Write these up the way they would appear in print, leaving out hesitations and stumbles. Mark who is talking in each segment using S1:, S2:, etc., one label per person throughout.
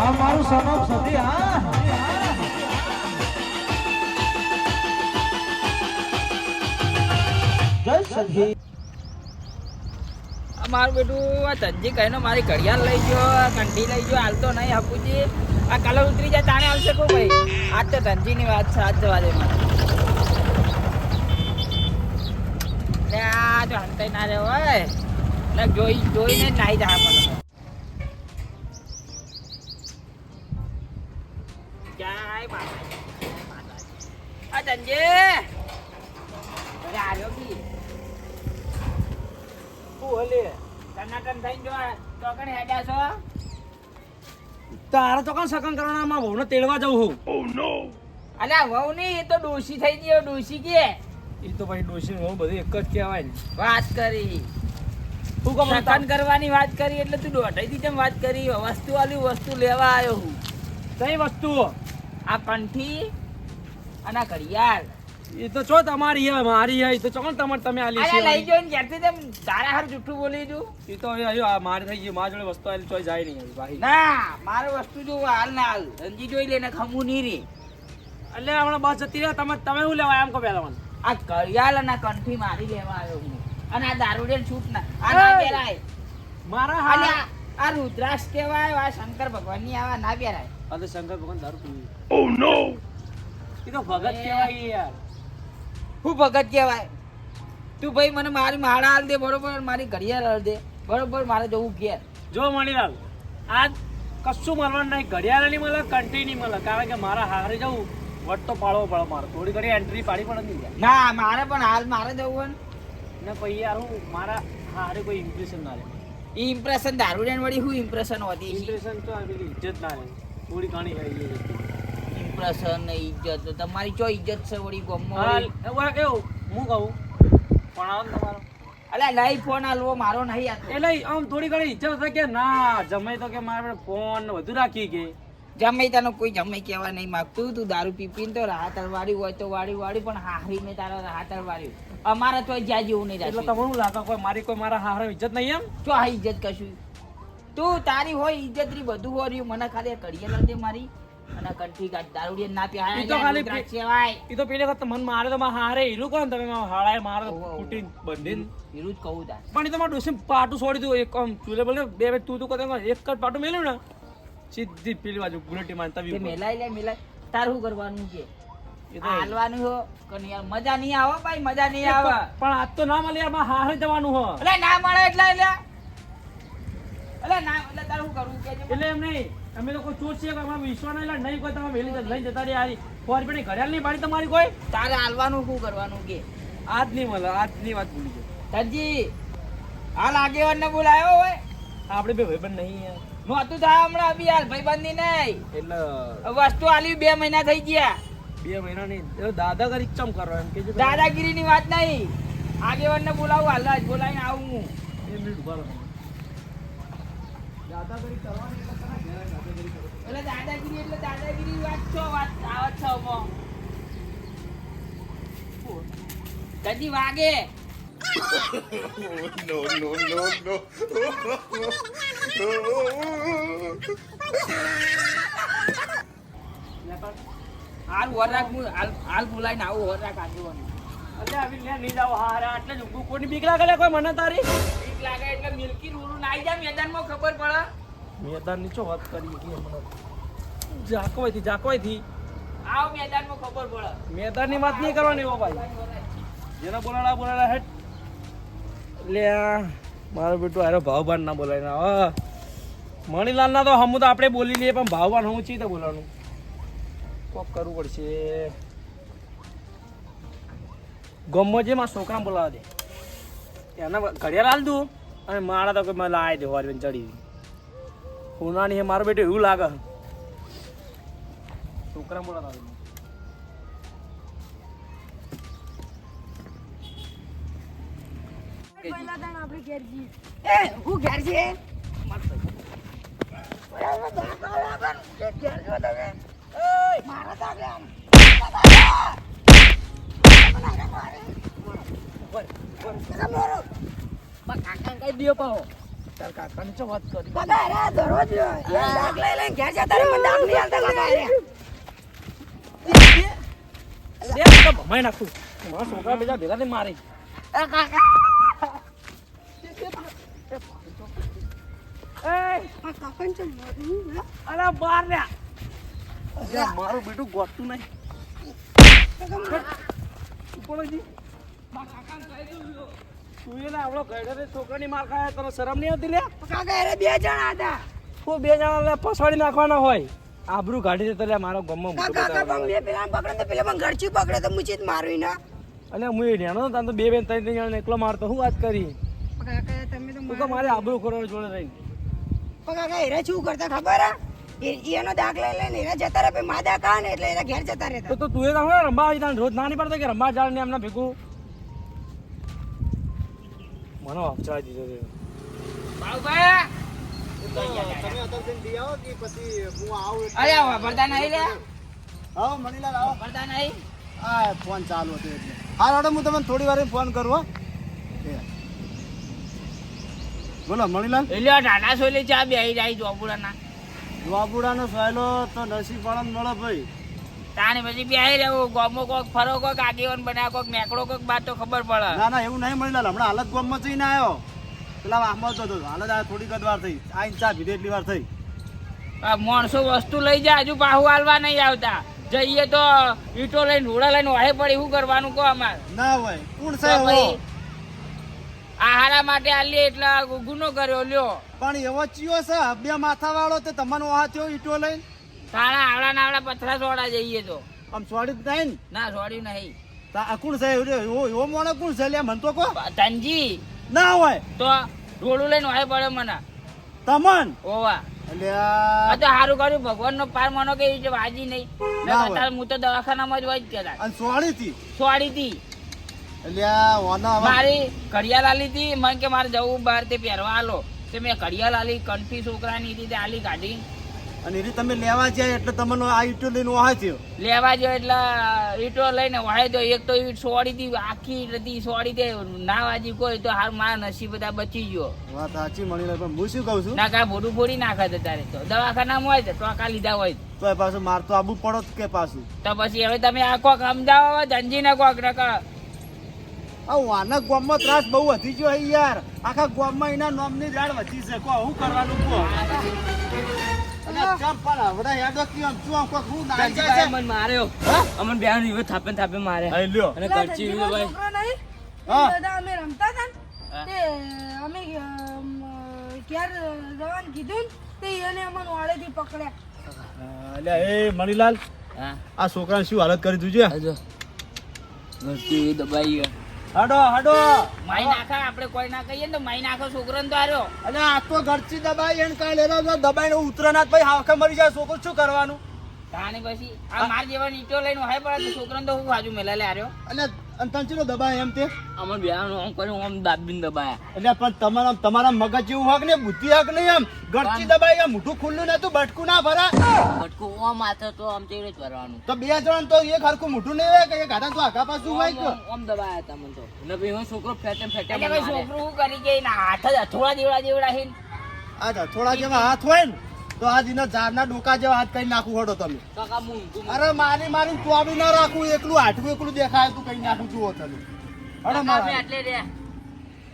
S1: આ મારું સનમ સધી હા જય સધી
S2: મારું બેટું આ ધનજી કહીને મારી ઘડિયાળ લઈ ગયો, કંઠી લઈ ગયો, હાલતો નહીં હપુજી. આ કલર ઉતરી જાય તાણે આવશે કો ભાઈ. આજ તો ધનજીની વાત છે, આજ જવા દે મારે. આ જો હંતાઈ ના રે હોય ને જોઈને જ નાહી જા મને. જાય માતા આ ધનજી આવ્યો કી ટનાટન થઈને જો ચોકણ હેડ્યા છો.
S1: તારે તો કોણ સકન કરવાના માં વહુને તેડવા જવું હું. ઓ નો
S2: અલ્યા વહુ ની એ તો ડોશી થઈ ગયો. ડોશી કે
S1: એ તો ભાઈ ડોશી વહુ બધી એક જ કહેવાય ને.
S2: વાત કરી
S1: તું કોમ
S2: સકન કરવાની વાત કરી એટલે તું દોઢાઈથી જેમ વાત કરી. વસ્તુ આલી વસ્તુ લેવા આવ્યો હું.
S1: કઈ વસ્તુઓ?
S2: આ કંઠી અને આ ઘડિયાળ.
S1: એ તો છો તમારી હે મારી હે. એ તો ચોકન તમે આલી છે.
S2: અલ્યા લઈ ગયો ને ક્યારથી તેમ તારા હાર જુઠ્ઠું બોલી છું.
S1: એ તો આ મારી થઈ ગઈ. મારી જોડે વસ્તુ આલી ચોય જાય નહીં ભાઈ.
S2: ના મારે વસ્તુ જો હાલ ના હાલ રંજી જોઈ લે ને ખમું નહીં રે.
S1: એટલે હમણાં બસ જતી રહે. તમે શું લેવા એમ કહો પહેલા મને.
S2: આ ઘડિયાળ અને આ કંઠી મારી લેવા આવ્યો હું. અને આ દારૂડિયા છૂટ ના આ ના પહેરાય.
S1: મારા
S2: અલ્યા આ રુદ્રાક્ષ કહેવાય. આ શંકર ભગવાનની આવા ના પહેરાય.
S1: આ તો શંકર ભગવાન દારૂ પીવે. ઓ નો એ તો ભગત કહેવાય યાર.
S2: હું ભગત કહેવાય? તું ભાઈ મને મારી માળા હાલ દે બરોબર, મારી ઘડિયાળ હાલ દે બરોબર. મારે જવું ઘેર.
S1: જો મણીલાલ આજ કશું મળવાનું નહીં. ઘડિયાળ નહીં મળે, કંઠી નહીં મળે. કારણ કે મારા હારે જવું વટ તો પાડવો પડે મારે. થોડી ઘડી એન્ટ્રી પાડી પડે નહીં યાર.
S2: ના મારે પણ હાલ મારે જવું
S1: ને પછી યાર હું મારા હારે કોઈ ઇમ્પ્રેશન ના રહે.
S2: એ ઇમ્પ્રેશન દારૂડિયાન વળી શું ઇમ્પ્રેશન હોતી?
S1: ઇમ્પ્રેશન તો આ પેલી ઇજ્જત ના રહે. થોડી ઘણી રહે
S2: ઇમ્પ્રેશન ને ઇજ્જત તમારી ચો ઇજ્જત છે વળી ગમો.
S1: એવું કેવું હું કહું પણ આમ તમારો
S2: અલ્યા નહીં ફોન હાલવો મારો નહીં આપતો.
S1: એટલે આમ થોડી ઘણી ઈચ્છા થાય કે ના જમાઈ તો કે મારે ફોન ને બધું રાખી કે
S2: જમાઈ તને કોઈ જમાઈ કહેવા નહીં માગતું. તું દારૂ પીપીને તો રાહત વાળી હોય તો વાળી પણ હારીને તારા રાહત વાળી. અમારે તો જ્યાં જેવું નહીં
S1: એટલે
S2: રાખે.
S1: તમને શું લાગે કોઈ મારી કોઈ મારા હારે ઇજ્જત નહીં એમ?
S2: જો આ ઇજ્જત કશું તું તારી હોય ઇજ્જત રી બધું હોય રહ્યું. મને ખાલી કડિયા લાવજે મારી અને કંઠી કાઢ દારૂડિયા ના પીવાય.
S1: ઈ તો ખાલી
S2: કહેવાય.
S1: એ તો પેલી વખત મન મારે તો મારા હારે હીરું કોણ તમે મારા હાળાએ મારે ફૂટીને બંધીને
S2: હીરું જ કહું તાર.
S1: પણ એ તો મારા ડોસી પાટું છોડી દઉં. એક આમ ચૂલે બોલે બે તું કરે એક જ પાટું મેલ્યું ને સીધી પેલી બાજુ બુલેટી માં તવી
S2: મેલાય તાર શું કરવાનું છે?
S1: એ તો
S2: હાલવાનું હો કને યાર મજા નહીં આવે ભાઈ, મજા નહીં આવે.
S1: પણ આજ તો ના મળે યાર. મારા હારે જવાનું હો.
S2: એટલે ના મળે એટલે ના એટલે તાર શું કરવું કે
S1: એટલે એમ નહીં અમે લોકો ચોર છીએ અમારા વિશ્વાસ નહીં. નહીં કોઈ તમે વેલી લઈને જતા રહી આવી ફોર પેટી ઘડિયાળ નહીં પાડી તમારી કોઈ.
S2: તારે હાલવાનું શું કરવાનું કે
S1: આજ નહીં મળે. આજની વાત ભૂલી ગયો.
S2: તજી હાલ આગેવાન ને બોલાયો હોય.
S1: આપણે બે ભાઈબંધ નહીં યાર.
S2: નહોતું થાય હમણાં અભી હાલ ભાઈબંધી નહીં.
S1: એટલે
S2: વસ્તુ આલી 2 મહિના થઈ ગયા.
S1: 2 મહિના નહીં દાદાગીરી ચમ કરો એમ કે
S2: દાદાગીરી ની વાત નહીં. આગેવાન ને બોલાવું હાલ જ બોલાવીને આવું હું.
S1: 2 મિનિટ ઉભા રહો. દાદાગીરી કરવાની એટલે તને ઘેર દાદાગીરી કરો.
S2: એટલે દાદાગીરી વાત છો વાત આવત છો મો કદી વાગે હાલ વરાક હાલ બોલાઈને આવું વરાક આગેવાન.
S1: એટલે આવી લે નહીં જાવ હારે આટલે જ ઊભું. કોની બીક લાગે લે કોઈ મને તારી?
S2: બીક લાગે એટલે મિલકી રૂરું નાઈ જા મેદાનમાં ખબર પડે.
S1: મેદાન ની ચો વાત કરી કે મને જાકવાઈથી
S2: આવ મેદાનમાં ખબર પડે.
S1: મેદાન ની વાત નહીં કરવાની હો ભાઈ. જેના બોલાડા હેટ લે મારો બેટું આરો ભાવબાન ના બોલાય ના. હા મણીલાલ ના તો હમું તો આપણે બોલી લઈએ પણ ભાવબાન હું ચી તો બોલવાનું કોક કરવું પડશે. ગમો જે મારા છોકરા બોલાવા દે એના ઘડિયાળ હાલ દઉં અને મારા તો કોઈ લાવી દે હોરી ચડી ઉનાની હે મારો બેટું એવું લાગે. છોકરા બોલાતા
S2: આપણે ઘેર જઈએ. એ હું ઘેર છે કાકા કઈ દિયો પાહો
S1: તાર કાકાને ચો વાત કરી
S3: કાકા અરે દરરોજ એ દાગ લઈ લઈને ઘેર જતા રે મને દાગ નહીં હાલતા કાકા અરે
S1: લે તો ભમાઈ નાખું મારા છોકરા બીજા ભેગા થઈ મારી
S3: કાકા કાકા ચમ મારું
S1: અરે બાર લ્યા અરે મારું બેટું ગોઠતું નહીં ઉપરજી મારા કાકાને કહી દઉં તું એને આપણો ઘરડે છોકરાની માર ખાય તને શરમ નહીં આવતી લે
S3: કાકા અરે બે જણા હતા
S1: તું બે જણા લે પછાડી નાખવાના હોય આબરૂ કાઢી દેતો લે મારો ગમો મોટો
S3: કાકા
S1: બતાવવાનો.
S3: બે પેલા પકડે તો પેલા પણ ઘરચી પકડે તો મુચી જ મારવી ના
S1: અને હું એ નેનો તાન તો બે બેન ત્રણ જણા એકલો મારતો હું વાત કરી
S3: કાકા તમે તો
S1: તું તો મારે આબરૂ ખોરવા જોડે રહી
S3: કાકા એરા શું કરતા ખબર હે એનો દાગ લઈ લઈને એરા જતા રહે પછી માદા કા ને એટલે એરા ઘેર જતા રહેતા
S1: તો તું એ તો રંબા આવી તાન રોજ ના નહીં પડતો કે રંબા જાળ ને એમના ભેગું મને અફચા દીધો છે
S2: બાઉભાઈ
S4: તમે અત્યારે જઈને લઈ આવો કે પછી હું આવું એટલે-
S2: અરે વાપરતા નહીં લે
S4: આવો મણીલાલ આવો
S2: વાપરતા નહીં
S4: આ ફોન ચાલુ હતો એટલે હા રાડો હું તમને થોડી વાર ફોન કરું હો એ. બોલો મણીલાલ
S2: એટલે ટાટા સોલી ચા બેહી જાય ચોપુડાના
S4: બાબુડાનો સહેલો તો નસીબ વાળા મળે ભાઈ
S2: તાણી પછી બેહી રહેવું ગોમો કોક ફરો કોક આગેવાન બનાવ કોક મેકડો કોક બાત તો ખબર પડે
S4: ના એવું નહીં મણીલાલ હમણાં હાલત ગામમાં જઈને આવ્યો પેલા આંબો તો હતો હાલત આ થોડીક જ વાર થઈ આઈને ચા પીધી એટલી વાર થઈ
S2: આ માણસો વસ્તુ લઈ જાય હજુ પાહુ હાલવા નહીં આવતા જઈએ તો ઈટો લઈને ઢોળા લઈને વાહે પડી શું કરવાનું કહો અમારે
S4: ના હોય કોણ
S2: તો
S4: છે
S2: ભાઈ આહારા માટે આલીએ એટલે ગુનો કર્યો લ્યો
S4: પણ એવો ચિયો છે બે માથા વાળો તે તમારો આ થયો ઈટો લઈને
S2: તાણા આવડા નાવડા પથરા સોડા જઈએ તો
S4: આમ છોડી જ નહીં ને
S2: ના છોડ્યું નહીં
S4: આ કોણ છે એવો મોણો કોણ છે લે મન તો કહો
S2: ધનજી
S4: ના હોય
S2: તો ઢોળું લઈને વાહે પડે મને
S4: તમન
S2: ઓવા
S4: એટલે
S2: આ તો સારું કર્યું ભગવાન નો પાર માનો કે એ વાજી નહીં
S4: ના હોય.
S2: નકર હું તો દવાખાનામાં જ હોય જ કેતા
S4: અને સોળી થી
S2: સોડી હતી
S4: એટલે આ વાના હવે
S2: મારી ઘડિયાળ આલી હતી મને કે મારે જવું બહાર તે પહેરવા આલો તે મેં ઘડિયાળ આલી કંઠી છોકરાની હતી તે આલી કાઢી
S4: અને એની તમે લેવા જાય એટલે તમને આ ઈટો લઈને વાહ થયો
S2: લેવા જો એટલે ઈટો લઈને વાહે તો એક તો ઈટ સોડી હતી આખી હતી સોડી દે ના વાજી કોઈ તો હાર મારા નસીબ બધા બચી ગયો
S4: વાત સાચી મળી રહે પણ હું શું કહું છું
S2: ના કા ભોડું ફોડી નાખે તારે તો દવાખાનામાં હોય તો ટોકા લીધા હોય
S4: તો એ પાછું માર તો આબુ પડો જ કે પાછું
S2: તો પછી હવે તમે આ કોક સમજાવો ધનજીને કોક નકર
S4: આ વાના ગામમાં ત્રાસ બહુ વધી ગયો હે યાર આખા ગામમાં એના નામની રાડ વધી છે કો હું કરવાનું કો અને ચમ પણ આવડા યાદો કે આમ શું આમ કોક હું નાઈ જાય છે
S1: મને માર્યો અમન બે રીવે થાપે થાપે મારે
S4: હઈ લ્યો
S1: અને કરચી રીવે ભાઈ
S4: હા
S3: દાદા અમે રમતા હતા ને તે અમે ક્યાર જવાનું કીધું ને તે એને અમને વાળેથી પકડ્યા
S4: એટલે એ મણીલાલ
S2: હા
S4: આ છોકરાને શું હાલત કરી દીધું છે
S2: હજો ઘરથી દબાઈ ગયો
S4: હડો હડો
S2: માઈ નાખા આપણે કોઈ ના કહીએ ને તો માઈ નાખો છોકરાને તો આર્યો
S4: અને આ તો ઘરથી દબાઈ એને કાંઈ લેલો દબાઈને ઉતરનાથ ભાઈ હાવખે મરી જાય છોકરો શું કરવાનું
S2: તાણી પછી આ માર જેવા ઈટો લઈને હાય પડે તો છોકરાને તો હું બાજુ મેલા લે આર્યો
S4: અને તંચીનો દબાય એમ તે
S1: અમન બે આમ કર્યું આમ દાબીને દબાયા
S4: એટલે પણ તમારા મગજ જેવું હક ને બુદ્ધિ હક નહીં એમ ઘરથી દબાઈ એમ મોઢું ખુલ્લું નતું બટકું ના ભરા
S1: બટકું ઓમ આતો તો આમ તેડે જ કરવાનું
S4: તો બે જણ તો એક હરખું મોઢું નહીં હોય કે એક હાથા તો આગા પાછું હોય કે
S1: ઓમ દબાયા તમને તો ને ભાઈ હું છોકરો ફેટે ફેટે
S2: એટલે ભાઈ છોકરું શું કરી કે એના હાથ જ અથોડા જેવડા હિન
S4: આ થોડા જેવા હાથ હોય ને તો આજ એના ઝાડના ડોકા જેવા હાથ કરી નાખું હડો તમે
S1: કાકા મૂંગું
S4: અરે મારી તો બી ના રાખું એકલું હાટવું એકલું દેખાય તું કઈ નાખું જુઓ તમે હડો મારા
S2: એટલે રે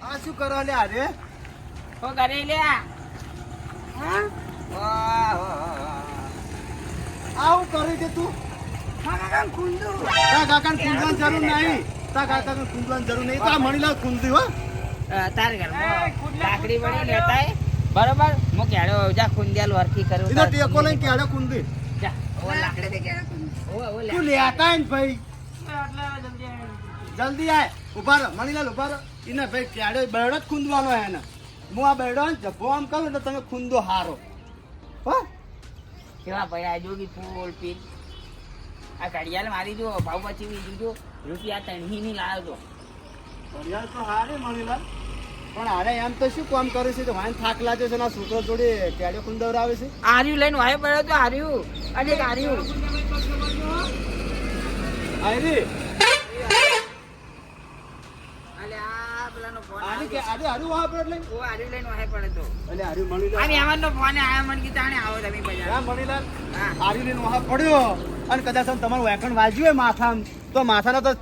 S4: આ શું કરવા લે અરે
S2: તો કરી લે
S4: આવું કરી દે તું
S3: કાકા કુંદુ
S4: તા કાકાને કૂંદવાની જરૂર નહીં તા કાકાને કૂંદવાની જરૂર નહીં તા મણીલાલ કૂંદી હો
S2: તાર ઘરમાં લાકડી વળી લેતા બરોબર હું કેડો જા ખુંદિયાલ વરખી કરું
S4: એનો ટેકો લઈને કેડે કૂંદી
S2: જા ઓ
S3: લાકડે દે કે
S2: ઓ લે
S4: તું લેતા ને ભાઈ જલ્દી આય ઉભા રહો મણીલાલ ઉભા રહો એને ભાઈ કેડે બેડો જ ખૂંદવાનો એને હું આ બેડો ને જભો આમ કરું એટલે તમે ખૂંદો હારો હો
S2: કેવા પડ્યા જોગી ફૂલ પીન આ ઘડિયાળ મારી જો ભાવ પછી બીજું જો રૂપિયા તણહી ની લાવ્યો તો
S4: ઘડિયાળ તો હારે મણીલાલ પણ હારે એમ તો શું કામ કરે છે તો વાન થાક લાગ્યો છે ને આ છોકરો જોડે કેડે ખૂંદવરાવે છે
S2: આર્યું લઈને વાય પડ્યો તો આર્યું અને એક આર્યું
S4: આયરી
S2: અલે આ પેલાનો ફોન
S4: આજે કે આજે હારું વાહ પડે એટલે
S2: ઓ હારી લઈને વાહે પડે તો
S4: એટલે હારું મળી
S2: આ મહેમાનનો ફોન આયા મને કીધું તાણે આવો તમે બજાર
S4: રામ મણીલાલ
S2: હા.
S4: હારું લઈને વાહ પડ્યો અને કદાચ આમ તમારું વેકણ વાજ્યું હોય માથામાં તો માથાના તો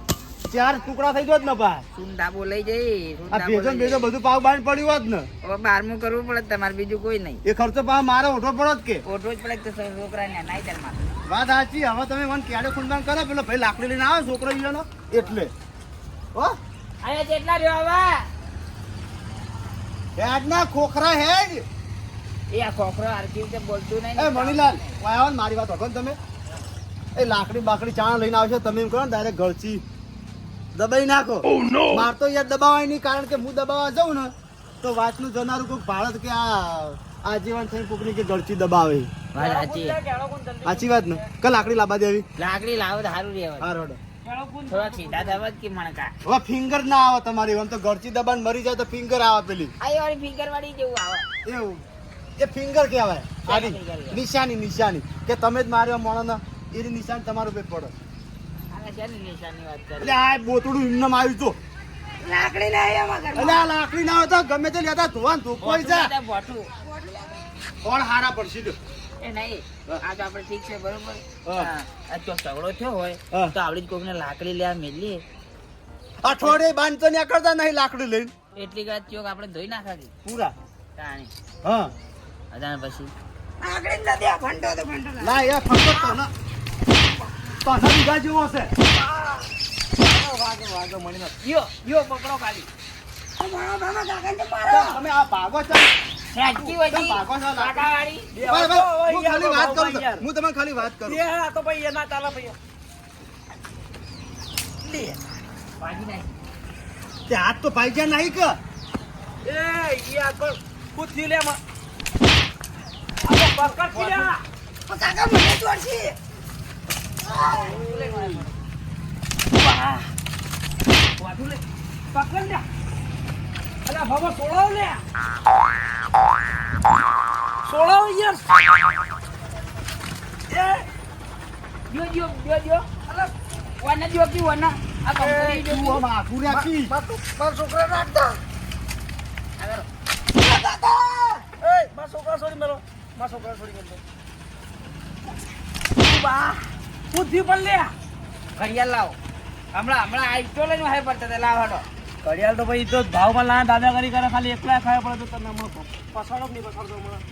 S4: 4 ટુકડા થઈ જોત ને પા
S2: સુંડાબો લઈ જઈ
S4: આ ભેજો ને ભેજો બધું પાવ બાંધ પડ્યું હોત ને
S2: હવે 12મું કરવું પડે તમારે બીજું કોઈ નહીં
S4: એ ખર્ચો પા મારે ઓઢો પડત કે
S2: ઓટો જ પડે તો છોકરાને નાઈ ચાલ મારે
S4: વાત સાચી હવે તમે મને ક્યારે ખૂનદાન કરો પેલો ભાઈ લાકડી લઈને આવે છોકરો ઈવાનો એટલે હો
S2: આયા કેટલા રહ્યો હવે
S4: હેડના ખોખરા હેડ
S2: એ આ ખોખરો આરકી રીતે બોલતું નહીં
S4: એ મણીલાલ વાયવાન મારી વાત હોતો ને તમે એ લાકડી બાકડી ચાણ લઈને આવશો તમે એમ કરો ને ડાયરેક્ટ ગળચી દબાઈ નાખો માર તો યાર દબાવાય નહીં કારણ કે હું દબાવવા જાઉં ને તો વાતનું જનારું કોઈક ભારત કે આ આજીવન થઈ કોકની કે ગળચી દબાવે
S2: વાત સાચી
S4: સાચી વાત ને કે લાકડી લાવવા દેવી
S2: લાકડી લાવો તો સારું રહેવા
S4: હા રોડો
S2: થોડા સીધા થવા કે મણકા
S4: હવે ફિંગર ના આવે તમારી આમ તો ગળચી દબાણ મરી જાય તો ફિંગર આવે પેલી
S2: આ વાળી ફિંગર વાળી જેવું આવે
S4: એવું એ ફિંગર કહેવાય આની નિશાની નિશાની કે તમે જ માર્યો મોણો ને એની નિશાની તમારું પે પડે
S2: આને શેની નિશાની વાત કરે
S4: એટલે આ બોતડું એમનેમ આવ્યું તો
S3: લાકડી નહીં આમાં ઘરમાં.
S4: એટલે આ લાકડી ના હોય તો ગમે તે લેતા ધોવાન ધોકોઈ જા
S2: બોટું
S4: કોણ હારા પડશે જો
S2: એ નહીં આ તો આપણે ઠીક છે બરોબર
S4: હા.
S2: આ જો ઝઘડો થયો હોય
S4: હા.
S2: તો આવડી જ કોકને લાકડી લેવા મેલીએ
S4: અઠવાડિયે બાંધતો ને કરતા નહીં લાકડી લઈને
S2: એટલી કદાચ ચોક આપણે ધોઈ નાખાતી
S4: પૂરા
S2: તાણી
S4: હા
S2: અદાન પછી
S3: લાકડી જ નથી, આ ફંટો તો ફંટો લાગે.
S4: ના એ ફરતો તો ના તો ના બીજા જેવો છે
S2: યો પકડો ખાલી
S3: આ મારા મામા કાકાને તો મારો.
S4: તમે આ ભાગો છો
S2: સાચી હોય
S4: તમે ભાગો છો
S2: કાકાવાળી.
S4: બરાબર, હું ખાલી વાત કરું છું. હું તમને ખાલી વાત કરું
S1: તો ભાઈ એના ચાલે ભાઈ
S2: ભાગી નાખી.
S4: તે હાથ તો ભાઈ જ્યાં નહીં કે
S1: એ યાર પણ ખુદ થી લે માં આ પકડ થી લે
S3: પણ કાકા મને તોડશે.
S1: વાધું લે પકડ લે અલા બાબા સોળાવ લે સોળાવ યાર એ
S2: જો
S1: અલા
S2: વાના જો કી વાના આ કંપની જો
S4: તું આમ આખું રાખી
S1: મારા છોકરા રાખતા
S2: આગળ
S1: એ મારા છોકરા છોડી મેલો મારા છોકરા છોડી મેલો બા બુદ્ધિ પર લે
S2: ઘડિયાળ લાવો હમણાં આઈટો લઈને વાહે પડતા હતા લાવ હડો
S1: ઘડિયાળ તો ભાઈ તો ભાવમાં લાયા દાદાગીરી કરે ખાલી એકલા ખાયા પડે તો તમે હમણાં પસાડો કે નહીં પસાડતો હમણાં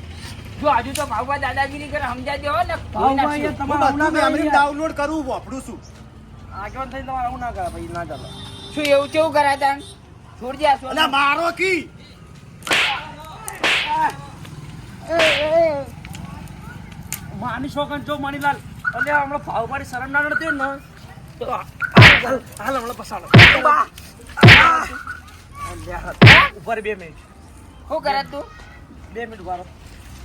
S2: જો હજુ તો ભાવમાં દાદાગીરી કરે સમજાજો હો ને
S1: ભાવમાં
S2: કોઈ
S1: અહીંયા
S2: નાખશું.
S4: હું
S1: તમારે આવું ના
S4: બધું મેમરી
S1: કરે
S4: ડાઉનલોડ કરવું વાપરું છું
S1: આગળ થઈને તમારે આવું ના કરે ભાઈ ના ચાલે
S2: શું એવું કેવું કરાય તાણ છોડજે આ
S4: અને મારો કી
S1: માની છોકન જો મણીલાલ એટલે હમણાં ભાવવાળી શરમ ના નથી ને તો હાલ હમણાં પસાડો ઉપર 2 મિનિટ
S2: શું કરે તું
S1: 2 મિનિટ ઉભા રહો.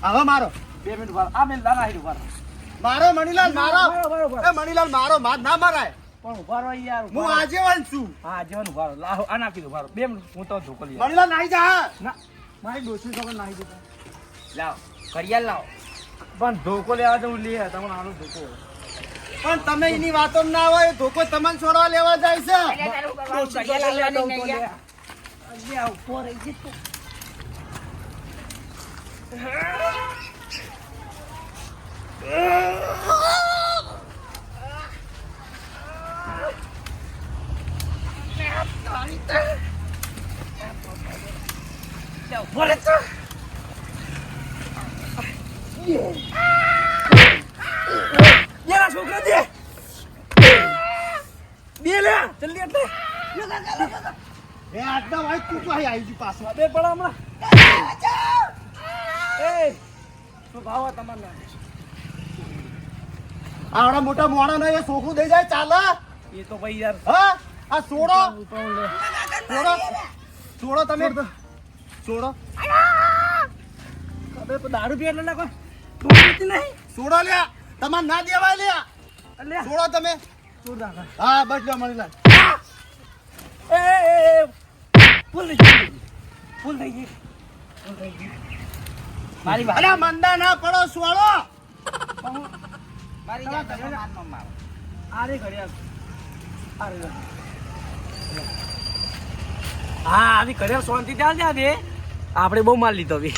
S4: હવે મારો
S1: 2 મિનિટ ઉભા રહો. આ મેં લાલા હારી ઉભા રહો.
S4: મારો મણીલાલ મારો
S1: બરોબર.
S4: એ મણીલાલ મારો માર ના મરાય
S1: પણ ઉભા રહો યાર
S4: હું
S1: ઉભા રહો.
S4: આજીવન છું
S1: હા જીવન ઉભા રહો. લાવો આ નાખી દો ઉભા રહો. 2 મિનિટ હું તો ધોકો લઈ આવું.
S4: મણીલાલ નાઈ જા
S1: ના મારી ડોસી છોકરા નાખી દો
S2: લાવ ઘડિયાળ લાવો
S1: પણ ધોકો લેવા જવું લે તમને આનો ધોકો
S4: પણ તમે એની વાતો ના હોય ધોકો તમને છોડવા લેવા જાય છે
S2: એટલે તારું કરવાનું ઘડિયાળ લાવવાની નહીં ગયા.
S1: યાર છોકરા દે બે લે જલ્દી એટલે
S4: એ આજના ભાઈ તું તો અહીં આવી જી પાછો
S1: બે પણ હમણાં એ શું ભાવ તમારે
S4: આવડા મોટા મોણા ને એ છોકરું દઈ જાય ચાલે
S1: એ તો ભાઈ યાર
S4: હા આ સોડો
S1: ઉપાડું લે
S4: સોડો સોડો તમે સોડો
S1: અબે તો દારૂ પીએ એટલે ના કોઈ તું નહીં
S4: સોડો લ્યા તમારે ના દેવાય લ્યા
S1: એટલે
S4: સોડો તમે
S1: ચોર દાખલ
S4: હા બસ લ્યો મણીલાલ
S1: એ ફૂલ થઈ ગઈ ફૂલ થઈ ગઈ ફૂલ થઈ ગઈ
S2: મારી વાત
S4: અલ્યા મંદા ના પડો સોડો
S2: મારી જાત મારનો મારો
S1: આ રે ઘડિયાળ આ રે હા આવી ઘડિયાળ શાંતિ ત્યાં ત્યાં દે આપણે બહુ માલ લીધો બી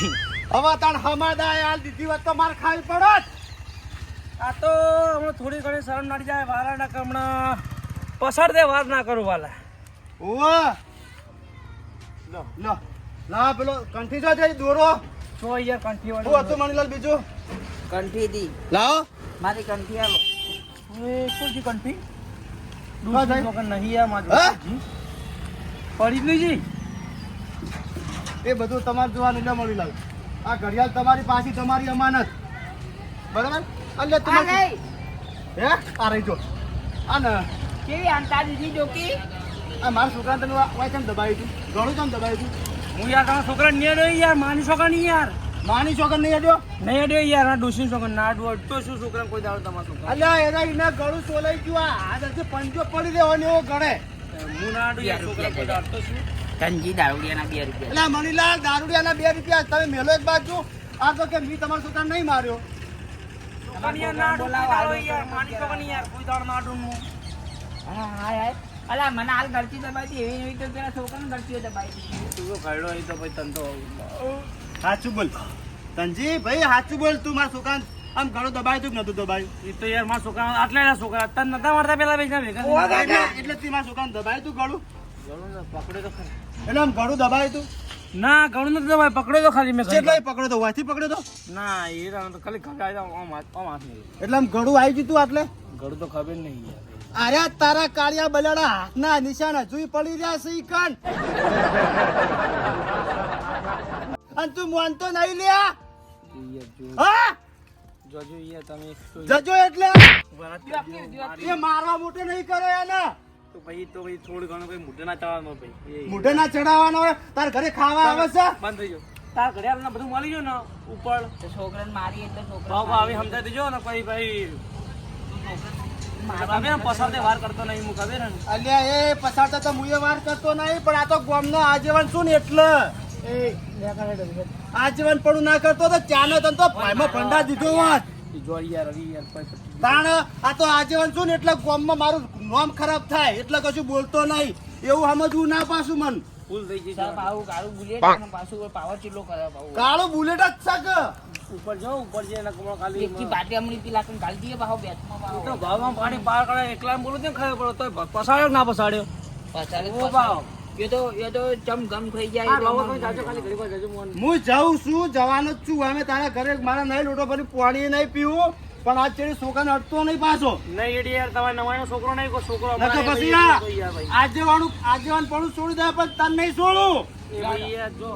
S4: હવે તાણ હમાદા હાલ દીધી વાત તો માર ખાવી પડત.
S1: આ તો હમણાં થોડી ઘણી શરમ નાડી જાય વાલા ના હમણાં પસાર દે વાત ના કરું વાલા
S4: ઓવા લો લો લા પેલો કંઠી જો જઈ દોરો
S1: છો યાર કંઠી
S4: હું હતું મણીલાલ બીજું
S2: કંઠી હતી
S4: લાવો
S2: મારી કંઠી આલો
S1: શું જી કંઠી
S4: હા, જાય.
S1: નહીં યાર મારું
S4: હા?
S1: પડી જ નહીં જી
S4: એ બધું તમારે જોવાનું એટલે મણીલાલ આ ઘડિયાળ તમારી પાછી તમારી અમાનત બરાબર એટલે
S2: આ
S4: તમારે
S2: લઈ
S4: હે આ રહી જો આ ને
S2: કેવી અંતા દીધી જોકી
S4: આ મારા છોકરાને તમે વાય કેમ દબાવી હતું ઘણું કેમ દબાવી હતું
S1: હું યાર તમારા છોકરા નહીં અડ્યો યાર માની છોકરા નહીં યાર
S4: માની છોકર નહીં અડ્યો
S1: નહીં અડ્યો યાર આ ડોસી છોકરા ના અડવો તો શું છોકરા કોઈ દાડો તમારા છોકરા
S4: અલ્યા એના એના ગળું ચોલાઈ ગયું આ આજે પંજો પડી દેવાનો એવો ગળે
S1: હું ના અડું યાર છોકરા કોઈ દાડો તો શું
S2: ધનજી દારૂડિયાના 2 રૂપિયા
S4: એટલે મણીલાલ દારૂડિયાના 2 રૂપિયા તમે મેલો એક બાજુ આ તો કે મી તમારા છોકરા નહીં માર્યો
S1: છોકરા યાર ના અડું કોઈ દાડો યાર માની છોકરા નહીં યાર કોઈ દાડો ના અડું હું
S2: હા હા યાર અલા મને હાલ ગળતી દબાઈ એવી એવી તો પેલા છોકરાને ગળતીઓ દબાઈ દીધી
S1: તું તો ખાડો અહીં તો ભાઈ તન તો
S4: સાચું બોલ તનજી ભાઈ સાચું બોલ તું મારા છોકરાને આમ ગળું દબાય તું કે નતું દબાયું
S1: એ તો યાર મારા છોકરા આટલા છોકરા તન નતા મારતા પેલા ભેગા ભેગા
S4: એટલે તું મારા છોકરાને દબાય તું ગળું
S1: પકડે તો ખરા
S4: એટલે આમ ગળું દબાય તું
S1: ના ઘણું નથી દબાય પકડે તો ખાલી મેં
S4: કેટલાય પકડ્યો તો વાથી પકડ્યો તો
S1: ના એ રાણ તો ખાલી ખબર આવી આમ હાથ નહીં
S4: એટલે આમ ગળું આવી ગયું તું આટલે
S1: ઘડું તો ખબર નહીં યાર
S4: અરે તારા કાળિયા બલાડા હાથના નિશાન હજુ પડી રહ્યા છે ઈ કાન અને તું માનતો નહીં લ્યા હા
S1: જોજો યાર તમે
S4: જજો એટલે
S1: વરાત
S4: એ મારવા મોટો નહીં કરો એને
S1: તો ભાઈ થોડું ઘણું ભાઈ મોઢે ના ચડાવવાનું ભાઈ
S4: મોઢે ના ચડાવવાનો હોય તાર ઘરે ખાવા આવે છે
S1: બંધ થઈ જાવ તાર ઘડિયાળ ને બધું મળી ગયું ને ઉપર
S2: તો છોકરાને મારી એટલે છોકરા
S1: ભાવ આવી સમજાવી દેજો ને કોઈ ભાઈ તમે પસાર વાર કરતો નહીં હું ખબર ને
S4: અલ્યા એ પસારતા તો મુએ વાર કરતો નહીં પણ આ તો ગામનો આજીવન છું ને એટલે એ આજીવન પણ ના કરતો તો ચાનો તન તો ભાઈમાં ભંડા દીધો વાત
S1: જો યાર રવિ યાર કોઈ
S4: તાણ આ તો આજીવન છું ને એટલે ગામમાં મારું નામ ખરાબ થાય એટલે કશું બોલતો નહીં એવું સમજવું ના પાછું મન
S1: ફૂલ થઈ ગઈ
S2: સાહેબ આવું ગાળું બુલેટ અને પાછું પાવર ચીલો કરે પાછું
S4: કાળો બુલેટ જ છે કે
S1: ઉપર જાઓ ઉપર જઈએ ને કમળો ખાલી
S2: એકથી બાટી અમણી પેલા કણ ગાળી દઈએ પાછો બેચમાં
S1: તો
S2: પાછો
S1: ભાવમાં પાણી પાર કરે એકલા બોલું ને ખબર પડે તો પસાડ્યો કે ના પસાડ્યો
S2: પછાડે
S1: ઓ ભાવ
S2: એ તો ચમ ગમ થઈ જાય
S1: આ
S2: એટલે
S1: ભાવ
S2: આમાં
S1: તમે જાજો ખાલી ઘડી વાર જાજો મોન
S4: હું જાઉં છું જવાનો જ છું અમે તારા ઘરે મારા નહીં લોટો ભરી પાણી નહીં પીવું પણ આજ ચેડી છોકરાને અડતો નહીં પાછો
S1: નહીં એડી યાર તમારે નવાઈનો છોકરો નહીં કોઈ છોકરો
S4: નકર પછી
S1: યાર ભાઈ
S4: આજેવાન પણ છોડી દે પણ તને નહીં છોડું
S1: એ ભાઈ યાર જો